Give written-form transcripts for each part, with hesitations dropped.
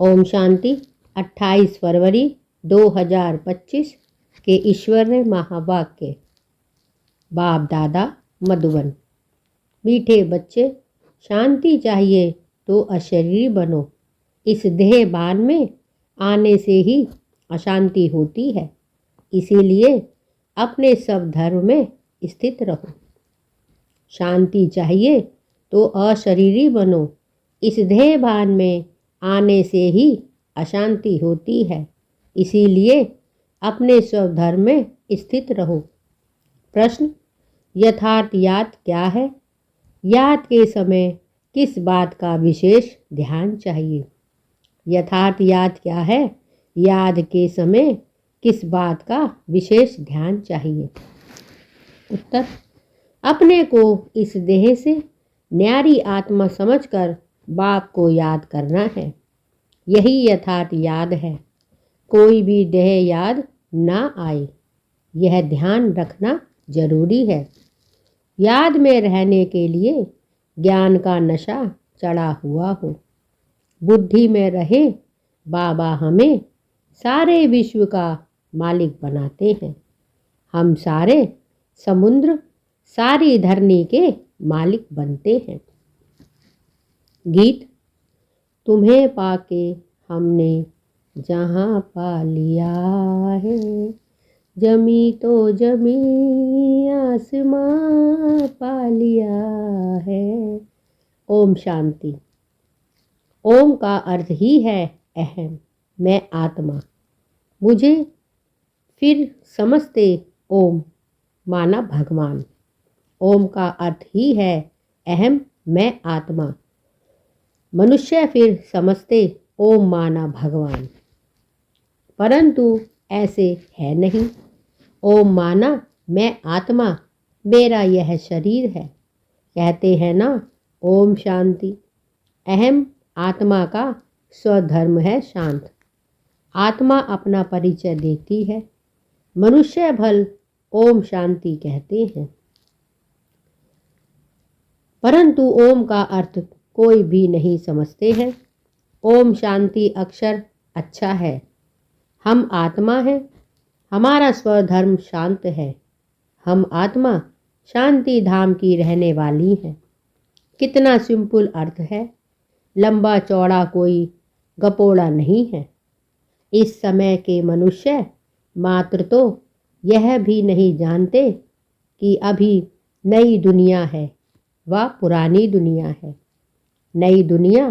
ओम शांति। 28 फरवरी 2025 के ईश्वरीय महावाक्य। बाप दादा मधुबन। मीठे बच्चे, शांति चाहिए तो अशरीरी बनो। इस देह भान में आने से ही अशांति होती है, इसीलिए अपने सब धर्म में स्थित रहो। शांति चाहिए तो अशरीरी बनो। इस देह भान में आने से ही अशांति होती है, इसीलिए अपने स्वधर्म में स्थित रहो। प्रश्न: यथार्थ याद क्या है? याद के समय किस बात का विशेष ध्यान चाहिए? यथार्थ याद क्या है? याद के समय किस बात का विशेष ध्यान चाहिए? उत्तर: अपने को इस देह से न्यारी आत्मा समझकर बाप को याद करना है, यही यथार्थ याद है। कोई भी देह याद ना आए, यह ध्यान रखना जरूरी है। याद में रहने के लिए ज्ञान का नशा चढ़ा हुआ हो। बुद्धि में रहे बाबा हमें सारे विश्व का मालिक बनाते हैं। हम सारे समुद्र, सारी धरनी के मालिक बनते हैं। गीत: तुम्हें पाके हमने जहाँ पा लिया है, जमी तो जमी आसमां पा लिया है। ओम शांति। ओम का अर्थ ही है अहम, मैं आत्मा। मुझे फिर समझते ओम माना भगवान। ओम का अर्थ ही है अहम, मैं आत्मा। मनुष्य फिर समझते ओम माना भगवान, परंतु ऐसे है नहीं। ओम माना मैं आत्मा, मेरा यह शरीर है। कहते हैं ना ओम शांति। अहम आत्मा का स्वधर्म है शांत। आत्मा अपना परिचय देती है, मनुष्य भल ओम शांति कहते हैं, परंतु ओम का अर्थ कोई भी नहीं समझते हैं। ओम शांति अक्षर अच्छा है। हम आत्मा हैं, हमारा स्वधर्म शांत है। हम आत्मा शांति धाम की रहने वाली हैं। कितना सिंपल अर्थ है, लंबा चौड़ा कोई गपोड़ा नहीं है। इस समय के मनुष्य मात्र तो यह भी नहीं जानते कि अभी नई दुनिया है व पुरानी दुनिया है। नई दुनिया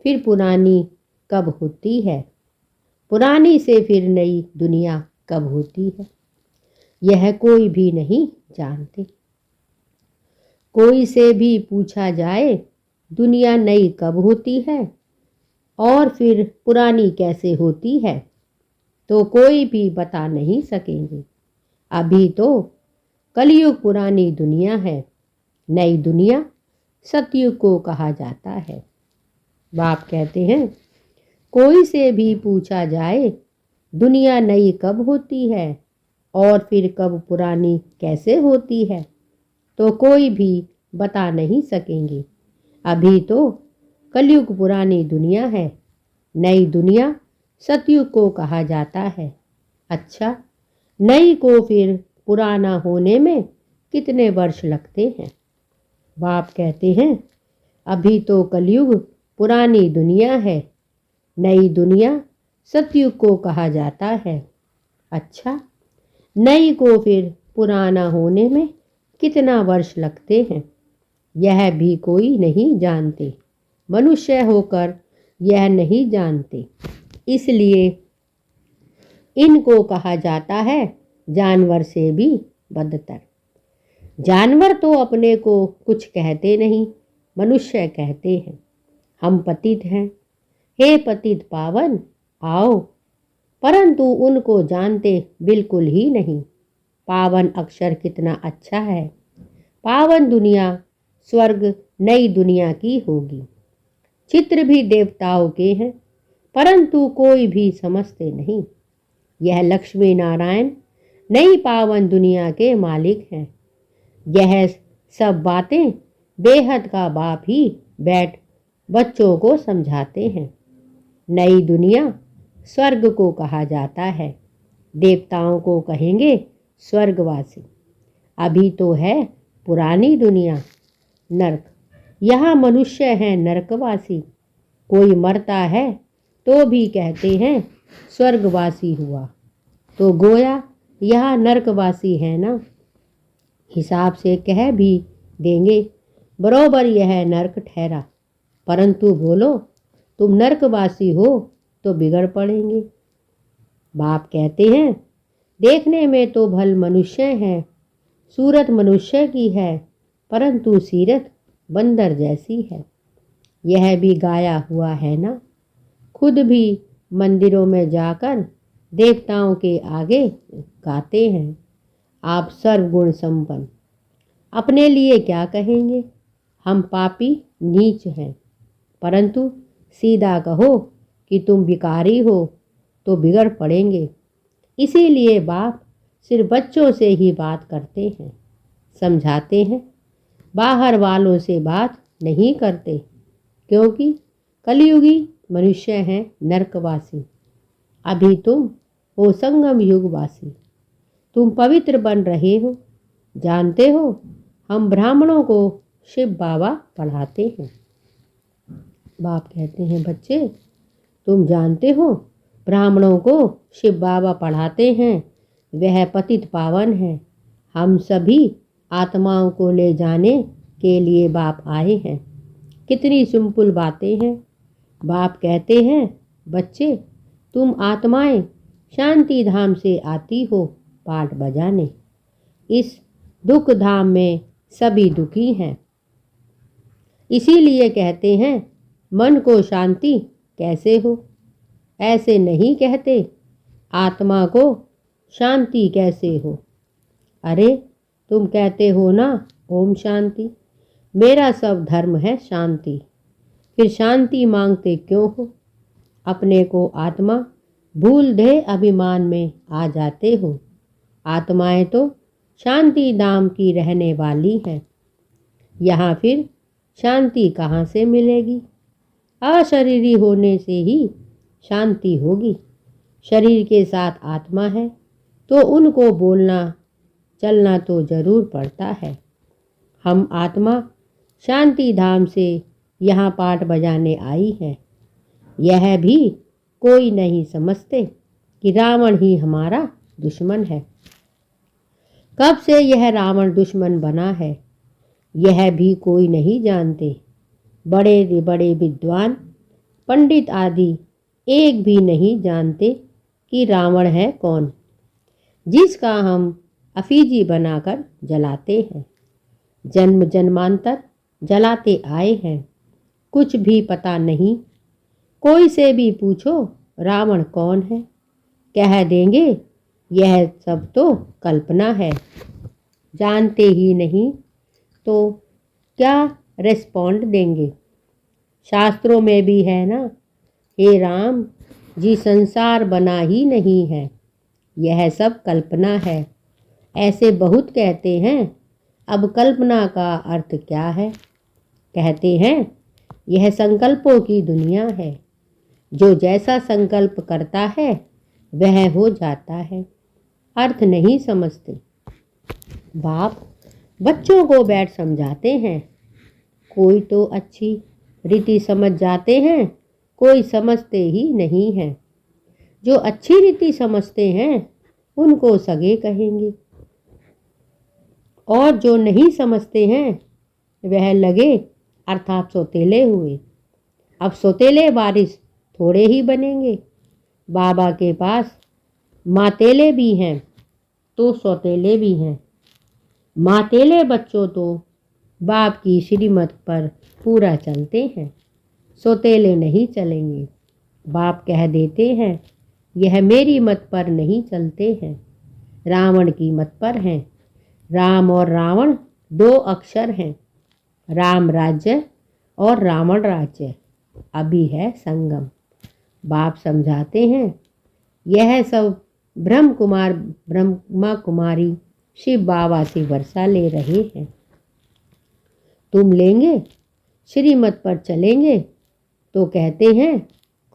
फिर पुरानी कब होती है, पुरानी से फिर नई दुनिया कब होती है, यह कोई भी नहीं जानते। कोई से भी पूछा जाए दुनिया नई कब होती है और फिर पुरानी कैसे होती है, तो कोई भी बता नहीं सकेंगे। अभी तो कलयुग पुरानी दुनिया है, नई दुनिया सतयुग को कहा जाता है। बाप कहते हैं कोई से भी पूछा जाए दुनिया नई कब होती है और फिर कब पुरानी कैसे होती है, तो कोई भी बता नहीं सकेंगे। अभी तो कलयुग पुरानी दुनिया है, नई दुनिया सतयुग को कहा जाता है। अच्छा, नई को फिर पुराना होने में कितने वर्ष लगते हैं? बाप कहते हैं अभी तो कलयुग पुरानी दुनिया है, नई दुनिया सतयुग को कहा जाता है। अच्छा, नई को फिर पुराना होने में कितना वर्ष लगते हैं, यह भी कोई नहीं जानते। मनुष्य होकर यह नहीं जानते, इसलिए इनको कहा जाता है जानवर से भी बदतर। जानवर तो अपने को कुछ कहते नहीं, मनुष्य कहते हैं हम पतित हैं, हे पतित पावन आओ, परंतु उनको जानते बिल्कुल ही नहीं। पावन अक्षर कितना अच्छा है। पावन दुनिया स्वर्ग नई दुनिया की होगी। चित्र भी देवताओं के हैं, परंतु कोई भी समझते नहीं। यह लक्ष्मी नारायण नई पावन दुनिया के मालिक हैं। यह सब बातें बेहद का बाप ही बैठ बच्चों को समझाते हैं। नई दुनिया स्वर्ग को कहा जाता है। देवताओं को कहेंगे स्वर्गवासी। अभी तो है पुरानी दुनिया नरक। यहाँ मनुष्य हैं नरकवासी। कोई मरता है तो भी कहते हैं स्वर्गवासी हुआ, तो गोया यह नरकवासी है ना। हिसाब से कह भी देंगे बरोबर यह नरक ठहरा, परंतु बोलो तुम नरकवासी हो तो बिगड़ पड़ेंगे। बाप कहते हैं देखने में तो भल मनुष्य है, सूरत मनुष्य की है, परंतु सीरत बंदर जैसी है। यह भी गाया हुआ है ना। खुद भी मंदिरों में जाकर देवताओं के आगे गाते हैं आप सर्वगुण संपन्न। अपने लिए क्या कहेंगे, हम पापी नीच हैं, परंतु सीधा कहो कि तुम भिखारी हो तो बिगड़ पड़ेंगे। इसीलिए बाप सिर्फ बच्चों से ही बात करते हैं, समझाते हैं, बाहर वालों से बात नहीं करते, क्योंकि कलयुगी मनुष्य हैं नरकवासी। अभी तुम हो संगम युगवासी। तुम पवित्र बन रहे हो। जानते हो हम ब्राह्मणों को शिव बाबा पढ़ाते हैं। बाप कहते हैं बच्चे तुम जानते हो ब्राह्मणों को शिव बाबा पढ़ाते हैं, वह पतित पावन है। हम सभी आत्माओं को ले जाने के लिए बाप आए हैं। कितनी सिंपल बातें हैं। बाप कहते हैं बच्चे तुम आत्माएं शांति धाम से आती हो पाठ बजाने। इस दुख धाम में सभी दुखी हैं। इसीलिए कहते हैं मन को शांति कैसे हो। ऐसे नहीं कहते आत्मा को शांति कैसे हो। अरे तुम कहते हो ना ओम शांति, मेरा सब धर्म है शांति, फिर शांति मांगते क्यों हो। अपने को आत्मा भूल दे अभिमान में आ जाते हो। आत्माएं तो शांति धाम की रहने वाली हैं। यहाँ फिर शांति कहाँ से मिलेगी। अशरीरी होने से ही शांति होगी। शरीर के साथ आत्मा है तो उनको बोलना चलना तो जरूर पड़ता है। हम आत्मा शांति धाम से यहाँ पाठ बजाने आई है। यह भी कोई नहीं समझते कि रावण ही हमारा दुश्मन है। कब से यह रावण दुश्मन बना है यह भी कोई नहीं जानते। बड़े बड़े विद्वान पंडित आदि एक भी नहीं जानते कि रावण है कौन, जिसका हम अफीजी बनाकर जलाते हैं। जन्म जन्मांतर जलाते आए हैं, कुछ भी पता नहीं। कोई से भी पूछो रावण कौन है, कह देंगे यह सब तो कल्पना है। जानते ही नहीं तो क्या रेस्पॉन्ड देंगे। शास्त्रों में भी है ना, हे राम जी संसार बना ही नहीं है, यह सब कल्पना है। ऐसे बहुत कहते हैं। अब कल्पना का अर्थ क्या है। कहते हैं यह संकल्पों की दुनिया है। जो जैसा संकल्प करता है वह हो जाता है। अर्थ नहीं समझते। बाप बच्चों को बैठ समझाते हैं। कोई तो अच्छी रीति समझ जाते हैं, कोई समझते ही नहीं है। जो अच्छी रीति समझते हैं उनको सगे कहेंगे, और जो नहीं समझते हैं वह लगे अर्थात सौतेले हुए। अब सौतेले बारिश थोड़े ही बनेंगे। बाबा के पास मातेले भी हैं तो सौतेले भी हैं। मातेले बच्चों तो बाप की श्रीमत पर पूरा चलते हैं, सौतेले नहीं चलेंगे। बाप कह देते हैं यह मेरी मत पर नहीं चलते हैं, रावण की मत पर हैं। राम और रावण दो अक्षर हैं। राम राज्य और रावण राज्य अभी है संगम। बाप समझाते हैं यह सब ब्रह्मा कुमारी शिव बाबा से वर्षा ले रहे हैं। तुम लेंगे श्रीमत पर चलेंगे तो कहते हैं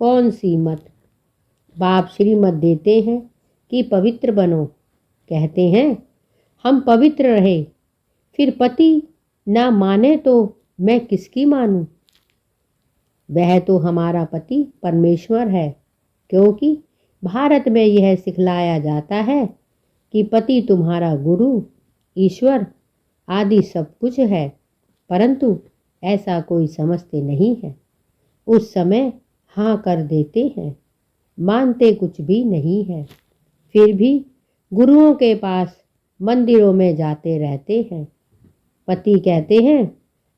कौन सी मत। बाप श्रीमत देते हैं कि पवित्र बनो। कहते हैं हम पवित्र रहे, फिर पति ना माने तो मैं किसकी मानूं। वह तो हमारा पति परमेश्वर है, क्योंकि भारत में यह सिखलाया जाता है कि पति तुम्हारा गुरु, ईश्वर आदि सब कुछ है। परंतु ऐसा कोई समझते नहीं है। उस समय हाँ कर देते हैं, मानते कुछ भी नहीं है। फिर भी गुरुओं के पास मंदिरों में जाते रहते हैं। पति कहते हैं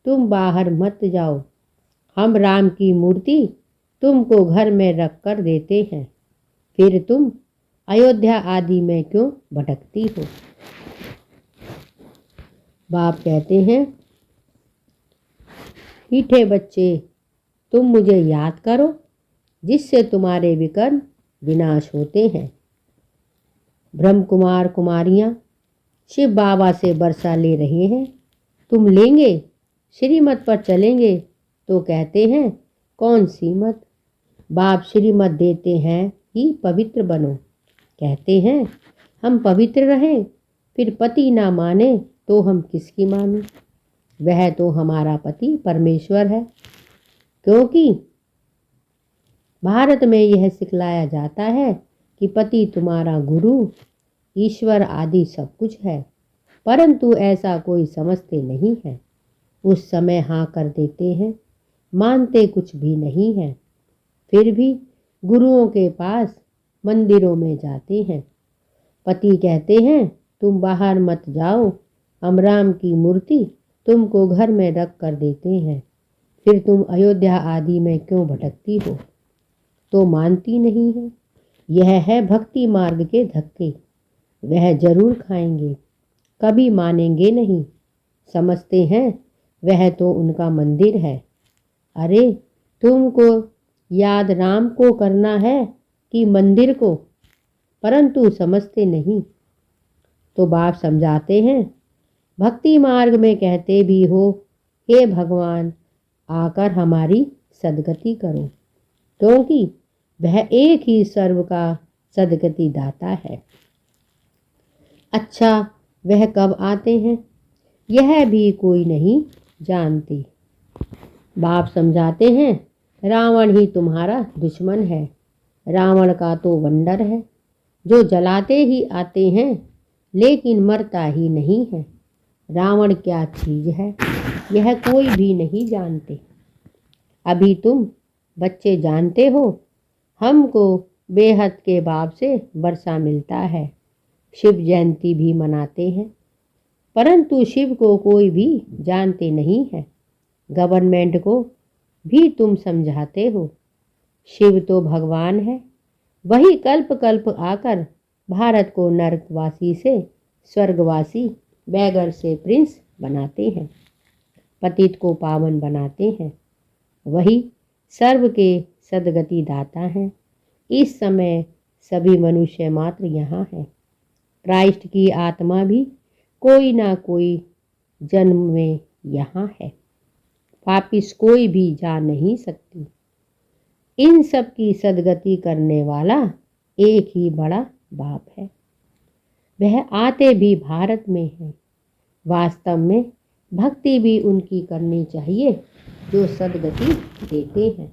तुम बाहर मत जाओ, हम राम की मूर्ति तुमको घर में रख कर देते हैं, फिर तुम अयोध्या आदि में क्यों भटकती हो। बाप कहते हैं मीठे बच्चे, तुम मुझे याद करो, जिससे तुम्हारे विकर्म विनाश होते हैं। ब्रह्म कुमार कुमारियाँ शिव बाबा से वर्षा ले रहे हैं। तुम लेंगे, श्रीमत पर चलेंगे तो कहते हैं कौन सी मत। बाप श्रीमत देते हैं कि पवित्र बनो। कहते हैं हम पवित्र रहें, फिर पति ना माने तो हम किसकी माने। वह तो हमारा पति परमेश्वर है, क्योंकि भारत में यह सिखलाया जाता है कि पति तुम्हारा गुरु, ईश्वर आदि सब कुछ है। परंतु ऐसा कोई समझते नहीं है। उस समय हाँ कर देते हैं, मानते कुछ भी नहीं है। फिर भी गुरुओं के पास मंदिरों में जाते हैं। पति कहते हैं तुम बाहर मत जाओ, हम राम की मूर्ति तुमको घर में रख कर देते हैं, फिर तुम अयोध्या आदि में क्यों भटकती हो। तो मानती नहीं है। यह है भक्ति मार्ग के धक्के। वह जरूर खाएंगे, कभी मानेंगे नहीं। समझते हैं वह तो उनका मंदिर है। अरे तुमको याद राम को करना है कि मंदिर को, परंतु समझते नहीं। तो बाप समझाते हैं भक्ति मार्ग में कहते भी हो हे भगवान, आकर हमारी सदगति करो, क्योंकि वह एक ही सर्व का सदगति दाता है। अच्छा वह कब आते हैं यह भी कोई नहीं जानते। बाप समझाते हैं रावण ही तुम्हारा दुश्मन है। रावण का तो वंडर है, जो जलाते ही आते हैं लेकिन मरता ही नहीं है। रावण क्या चीज है यह कोई भी नहीं जानते। अभी तुम बच्चे जानते हो, हमको बेहद के बाप से वर्षा मिलता है, शिव जयंती भी मनाते हैं, परंतु शिव को कोई भी जानते नहीं है। गवर्नमेंट को भी तुम समझाते हो। शिव तो भगवान है, वही कल्प कल्प आकर भारत को नरकवासी से स्वर्गवासी, बैगर से प्रिंस बनाते हैं, पतित को पावन बनाते हैं। वही सर्व के सदगति दाता हैं। इस समय सभी मनुष्य मात्र यहाँ है। क्राइस्ट की आत्मा भी कोई ना कोई जन्म में यहाँ है। वापिस कोई भी जा नहीं सकती। इन सब की सदगति करने वाला एक ही बड़ा बाप है। वह आते भी भारत में है। वास्तव में भक्ति भी उनकी करनी चाहिए जो सदगति देते हैं।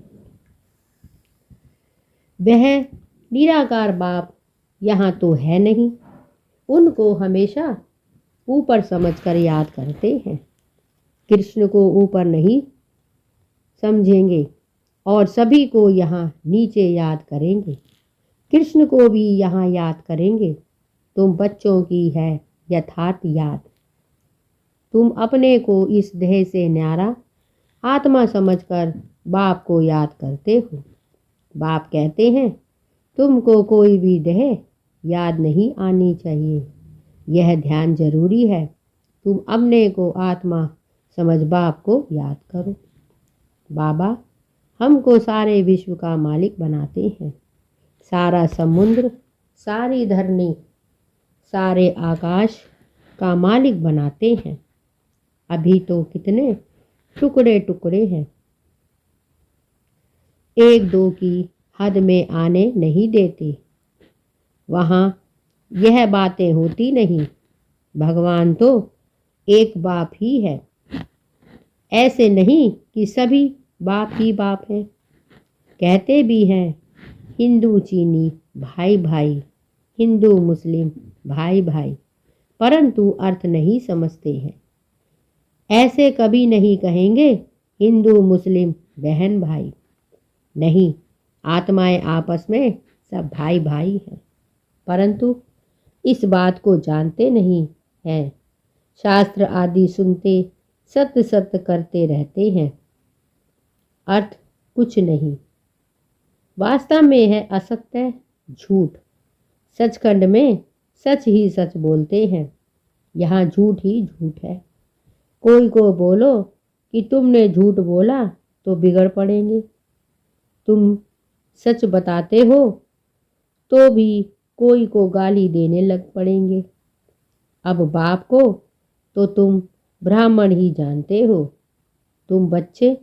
वह निराकार बाप यहाँ तो है नहीं। उनको हमेशा ऊपर समझकर याद करते हैं। कृष्ण को ऊपर नहीं समझेंगे और सभी को यहाँ नीचे याद करेंगे। कृष्ण को भी यहाँ याद करेंगे। तुम बच्चों की है यथार्थ याद। तुम अपने को इस देह से न्यारा आत्मा समझकर बाप को याद करते हो। बाप कहते हैं तुमको कोई भी देह याद नहीं आनी चाहिए। यह ध्यान जरूरी है। तुम अपने को आत्मा समझ बाप को याद करो। बाबा हमको सारे विश्व का मालिक बनाते हैं। सारा समुद्र, सारी धरनी, सारे आकाश का मालिक बनाते हैं। अभी तो कितने टुकड़े टुकड़े हैं। एक दो की हद में आने नहीं देते। वहाँ यह बातें होती नहीं। भगवान तो एक बाप ही है। ऐसे नहीं कि सभी बाप ही बाप हैं। कहते भी हैं हिंदू चीनी भाई भाई, हिंदू मुस्लिम भाई भाई, परंतु अर्थ नहीं समझते हैं। ऐसे कभी नहीं कहेंगे हिंदू मुस्लिम बहन भाई। नहीं, आत्माएं आपस में सब भाई भाई हैं, परंतु इस बात को जानते नहीं हैं। शास्त्र आदि सुनते सत्य सत्य करते रहते हैं, अर्थ कुछ नहीं। वास्तव में है असत्य झूठ। सचखंड में सच ही सच बोलते हैं। यहाँ झूठ ही झूठ है। कोई को बोलो कि तुमने झूठ बोला तो बिगड़ पड़ेंगे। तुम सच बताते हो तो भी कोई को गाली देने लग पड़ेंगे। अब बाप को तो तुम ब्राह्मण ही जानते हो। तुम बच्चे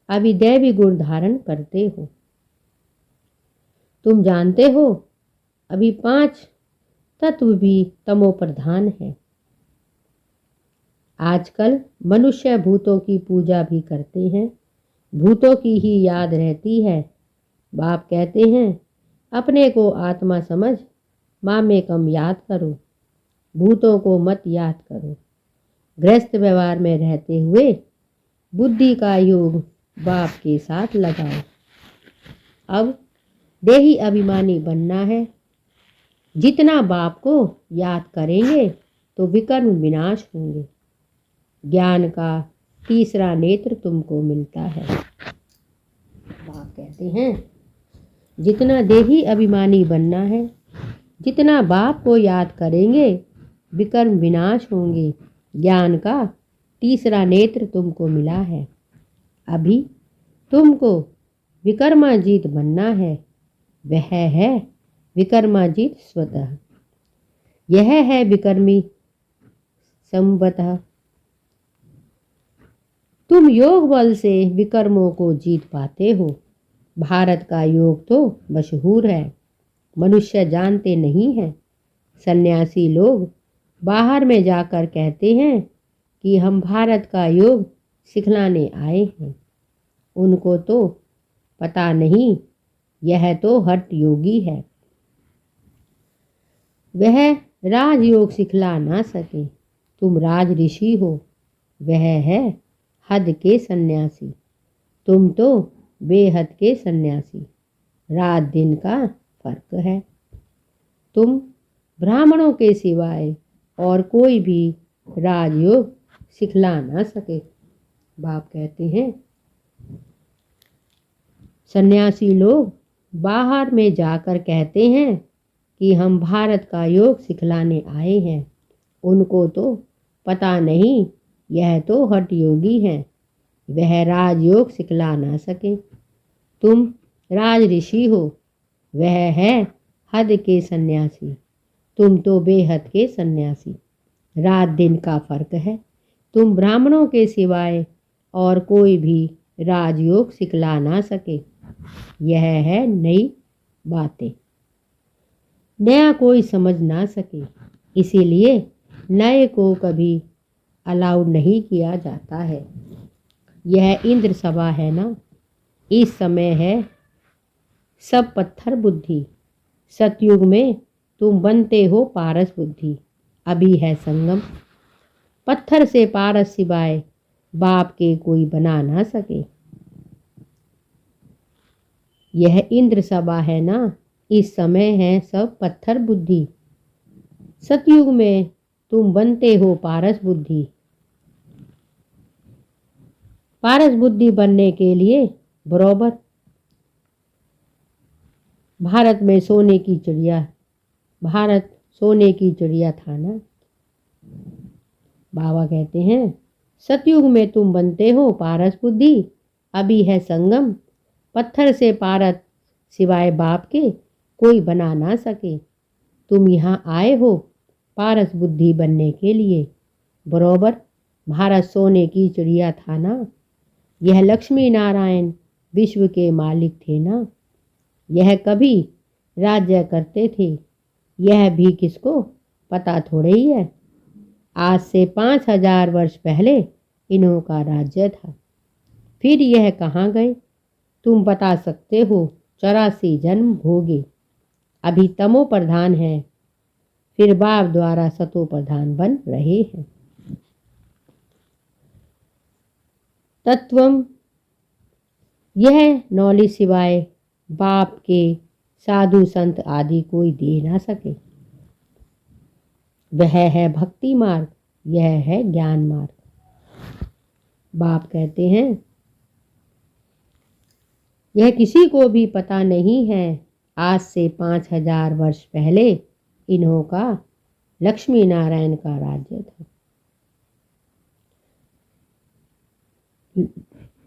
अभी दैवी गुण धारण करते हो। तुम जानते हो अभी 5 तत्व भी तमो प्रधान है। आजकल मनुष्य भूतों की पूजा भी करते हैं। भूतों की ही याद रहती है। बाप कहते हैं अपने को आत्मा समझ, माँ में कम याद करो, भूतों को मत याद करो। गृहस्थ व्यवहार में रहते हुए बुद्धि का योग बाप के साथ लगाओ। अब देही अभिमानी बनना है। जितना बाप को याद करेंगे तो विकर्म विनाश होंगे। ज्ञान का तीसरा नेत्र तुमको मिलता है। बाप कहते हैं जितना देही अभिमानी बनना है, जितना बाप को याद करेंगे विकर्म विनाश होंगे। ज्ञान का तीसरा नेत्र तुमको मिला है। अभी तुमको विकर्माजीत बनना है। वह है विकर्माजीत स्वतः। यह है विकर्मी संवतः। तुम योग बल से विकर्मों को जीत पाते हो। भारत का योग तो मशहूर है, मनुष्य जानते नहीं हैं। सन्यासी लोग बाहर में जाकर कहते हैं कि हम भारत का योग सिखलाने आए हैं। उनको तो पता नहीं यह तो हठ योगी है। वह राजयोग सिखला ना सके। तुम राज ऋषि हो, वह है हद के सन्यासी। तुम तो बेहद के सन्यासी। रात दिन का फर्क है। तुम ब्राह्मणों के सिवाय और कोई भी राजयोग सिखला ना सके। बाप कहते हैं सन्यासी लोग बाहर में जाकर कहते हैं कि हम भारत का योग सिखलाने आए हैं। उनको तो पता नहीं यह तो हठ योगी है। वह राजयोग सिखला ना सके। तुम राज ऋषि हो, वह है हद के सन्यासी। तुम तो बेहद के सन्यासी। रात दिन का फर्क है। तुम ब्राह्मणों के सिवाय और कोई भी राजयोग सिखला ना सके। यह है नई बातें। नया कोई समझ ना सके, इसीलिए नए को कभी अलाउड नहीं किया जाता है। यह इंद्र सभा है ना, इस समय है सब पत्थर बुद्धि। सतयुग में तुम बनते हो पारस बुद्धि। अभी है संगम। पत्थर से पारस सिवाय बाप के कोई बना ना सके। यह इंद्र सभा है ना, इस समय है सब पत्थर बुद्धि। सतयुग में तुम बनते हो पारस बुद्धि। पारस बुद्धि बनने के लिए बराबर भारत में सोने की चिड़िया, भारत सोने की चिड़िया था ना। बाबा कहते हैं सतयुग में तुम बनते हो पारस बुद्धि। अभी है संगम। पत्थर से पारस सिवाय बाप के कोई बना ना सके। तुम यहाँ आए हो पारस बुद्धि बनने के लिए। बराबर भारत सोने की चिड़िया था ना। यह लक्ष्मी नारायण विश्व के मालिक थे ना। यह कभी राज्य करते थे, यह भी किसको पता थोड़े ही है। आज से 5000 वर्ष पहले इन्हों का राज्य था। फिर यह कहाँ गए तुम बता सकते हो। 84 जन्म भोगे, अभी तमो प्रधान है, फिर बाप द्वारा सतो प्रधान बन रहे हैं। तत्वम, यह नौली सिवाय बाप के साधु संत आदि कोई दे ना सके। वह है भक्ति मार्ग, यह है ज्ञान मार्ग। बाप कहते हैं यह किसी को भी पता नहीं है। आज से 5000 वर्ष पहले इन्हों का लक्ष्मी नारायण का राज्य था।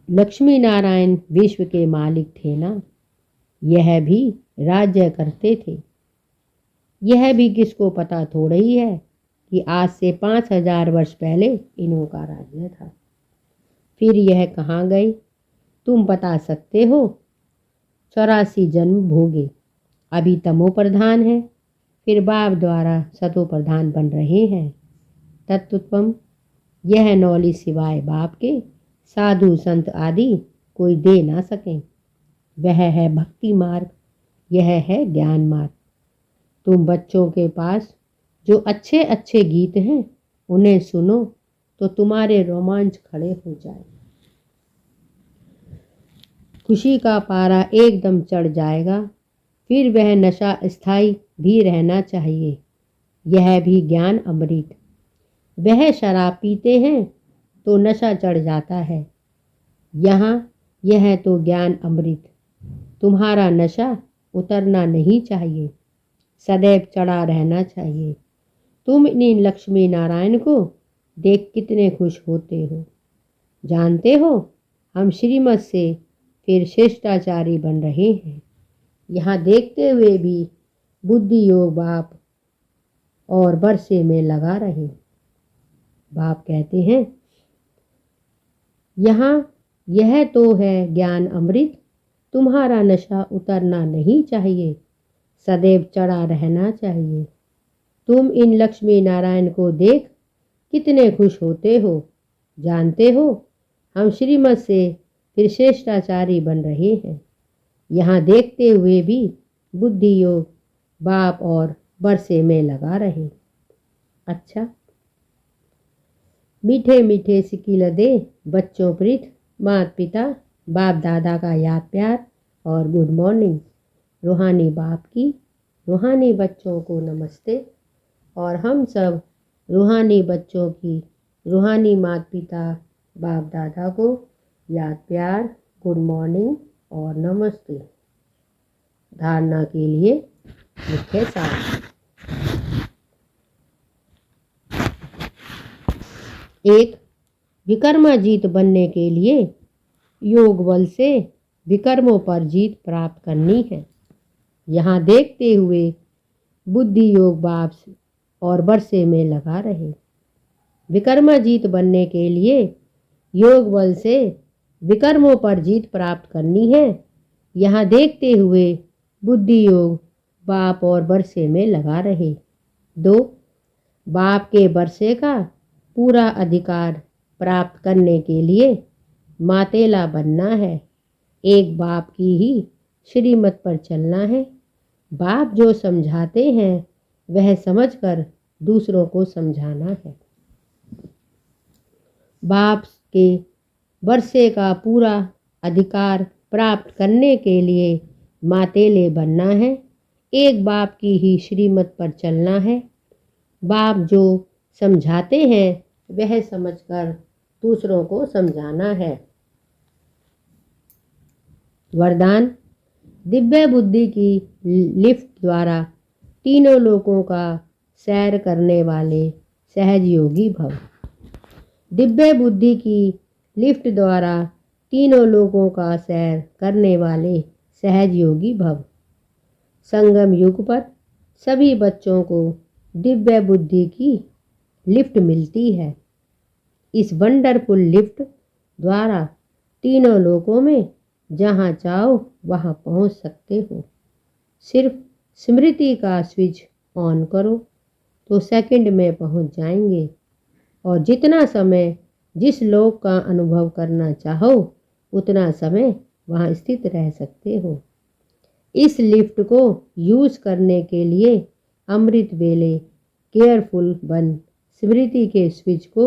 लक्ष्मी नारायण विश्व के मालिक थे ना, यह भी राज्य करते थे। यह भी किसको पता थोड़ा ही है कि आज से 5000 वर्ष पहले इन्हों का राज्य था। फिर यह कहाँ गए तुम बता सकते हो। 84 जन्म भोगे, अभी तमो प्रधान है, फिर बाप द्वारा सतो प्रधान बन रहे हैं। तत्वम, यह नौली सिवाय बाप के साधु संत आदि कोई दे ना सके। वह है भक्ति मार्ग, यह है ज्ञान मार्ग। तुम बच्चों के पास जो अच्छे अच्छे गीत हैं उन्हें सुनो तो तुम्हारे रोमांच खड़े हो जाए। खुशी का पारा एकदम चढ़ जाएगा। फिर वह नशा स्थायी भी रहना चाहिए, यह भी ज्ञान अमृत। वह शराब पीते हैं तो नशा चढ़ जाता है, यहाँ यह तो ज्ञान अमृत। तुम्हारा नशा उतरना नहीं चाहिए, सदैव चढ़ा रहना चाहिए। तुम इन लक्ष्मी नारायण को देख कितने खुश होते हो। जानते हो हम श्रीमत से फिर श्रेष्ठाचारी बन रहे हैं। यहाँ देखते हुए भी बुद्धि योग बाप और बरसे में लगा रहे। बाप कहते हैं यहाँ यह तो है ज्ञान अमृत। तुम्हारा नशा उतरना नहीं चाहिए, सदैव चढ़ा रहना चाहिए। तुम इन लक्ष्मी नारायण को देख कितने खुश होते हो। जानते हो हम श्रीमत से फिर श्रेष्ठाचारी बन रहे हैं। यहाँ देखते हुए भी बुद्धि योग बाप और बरसे में लगा रहे। अच्छा, मीठे मीठे सिकिल दे बच्चों प्रीत, माता पिता बाप दादा का याद प्यार और गुड मॉर्निंग। रूहानी बाप की रूहानी बच्चों को नमस्ते। और हम सब रूहानी बच्चों की रूहानी माता पिता बाप दादा को याद प्यार, गुड मॉर्निंग और नमस्ते। धारणा के लिए मुख्य सार। 1. विकर्माजीत बनने के लिए योग बल से विकर्मों पर जीत प्राप्त करनी है। यहाँ देखते हुए बुद्धि योग बाप और बरसे में लगा रहे। विकर्माजीत बनने के लिए योग बल से विकर्मों पर जीत प्राप्त करनी है। यहाँ देखते हुए बुद्धि योग बाप और बरसे में लगा रहे। 2. बाप के बरसे का पूरा अधिकार प्राप्त करने के लिए मातेला बनना है। एक बाप की ही श्रीमत पर चलना है। बाप जो समझाते हैं वह समझकर दूसरों को समझाना है। बाप के बरसे का पूरा अधिकार प्राप्त करने के लिए मातेले बनना है। एक बाप की ही श्रीमत पर चलना है। बाप जो समझाते हैं वह समझकर दूसरों को समझाना है। वरदान, दिव्य बुद्धि की लिफ्ट द्वारा तीनों लोकों का सैर करने वाले सहज योगी भव। दिव्य बुद्धि की लिफ्ट द्वारा तीनों लोकों का सैर करने वाले सहज योगी भव। संगम युग पर सभी बच्चों को दिव्य बुद्धि की लिफ्ट मिलती है। इस वंडरफुल लिफ्ट द्वारा तीनों लोकों में जहाँ चाहो वहाँ पहुँच सकते हो। सिर्फ स्मृति का स्विच ऑन करो तो सेकंड में पहुँच जाएंगे और जितना समय जिस लोक का अनुभव करना चाहो उतना समय वहाँ स्थित रह सकते हो। इस लिफ्ट को यूज करने के लिए अमृत वेले केयरफुल बन स्मृति के स्विच को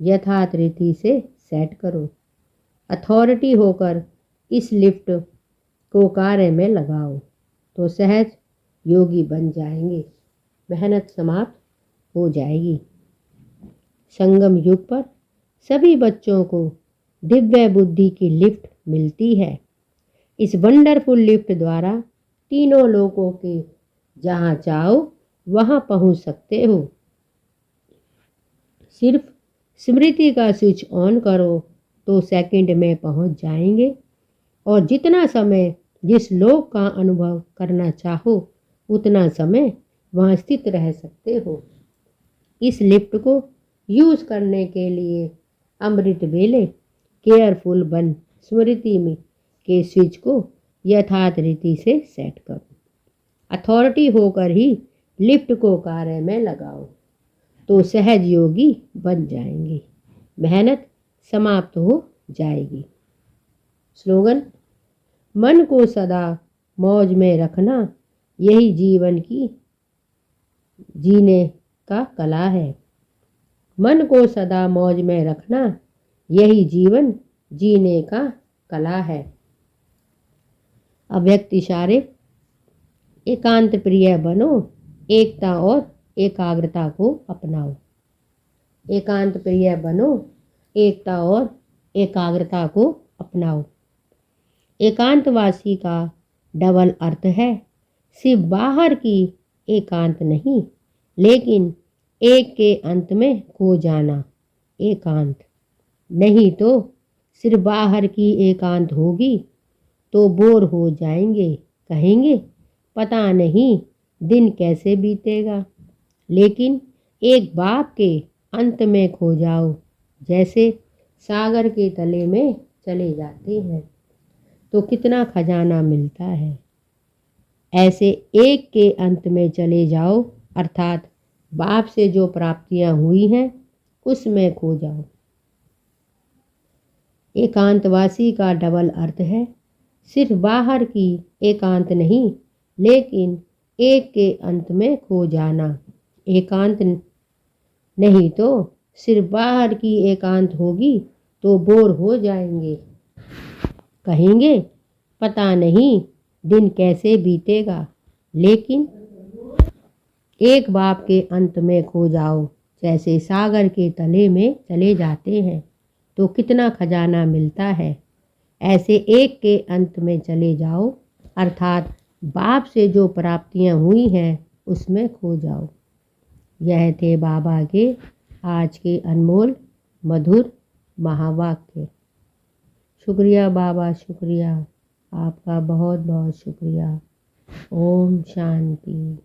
यथार्थ रीति से सेट करो। अथॉरिटी होकर इस लिफ्ट को कार्य में लगाओ तो सहज योगी बन जाएंगे। मेहनत समाप्त हो जाएगी। संगम युग पर सभी बच्चों को दिव्य बुद्धि की लिफ्ट मिलती है। इस वंडरफुल लिफ्ट द्वारा तीनों लोकों के जहाँ चाहो वहाँ पहुँच सकते हो। सिर्फ स्मृति का स्विच ऑन करो तो सेकंड में पहुँच जाएंगे और जितना समय जिस लोक का अनुभव करना चाहो उतना समय वहाँ स्थित रह सकते हो। इस लिफ्ट को यूज करने के लिए अमृत वेले केयरफुल बन स्मृति में के स्विच को यथार्थ रीति से सेट करो। अथॉरिटी होकर ही लिफ्ट को कार्य में लगाओ तो सहज योगी बन जाएंगे। मेहनत समाप्त हो जाएगी। स्लोगन: मन को सदा मौज में रखना यही जीवन की जीने का कला है। मन को सदा मौज में रखना यही जीवन जीने का कला है। अव्यक्त इशारे: एकांत प्रिय बनो, एकता और एकाग्रता को अपनाओ। एकांत प्रिय बनो, एकता और एकाग्रता को अपनाओ। एकांतवासी का डबल अर्थ है, सिर्फ बाहर की एकांत नहीं लेकिन एक के अंत में खो जाना एकांत। नहीं तो सिर्फ बाहर की एकांत होगी तो बोर हो जाएंगे, कहेंगे पता नहीं दिन कैसे बीतेगा। लेकिन एक बाप के अंत में खो जाओ, जैसे सागर के तले में चले जाते हैं तो कितना खजाना मिलता है। ऐसे एक के अंत में चले जाओ, अर्थात बाप से जो प्राप्तियां हुई हैं उसमें खो जाओ। एकांतवासी का डबल अर्थ है, सिर्फ बाहर की एकांत नहीं लेकिन एक के अंत में खो जाना एकांत। नहीं तो सिर्फ बाहर की एकांत होगी तो बोर हो जाएंगे, कहेंगे पता नहीं दिन कैसे बीतेगा। लेकिन एक बाप के अंत में खो जाओ, जैसे सागर के तले में चले जाते हैं तो कितना खजाना मिलता है। ऐसे एक के अंत में चले जाओ, अर्थात बाप से जो प्राप्तियां हुई हैं उसमें खो जाओ। यह थे बाबा के आज के अनमोल मधुर महावाक्य। शुक्रिया बाबा, शुक्रिया आपका, बहुत बहुत शुक्रिया। ओम शांति।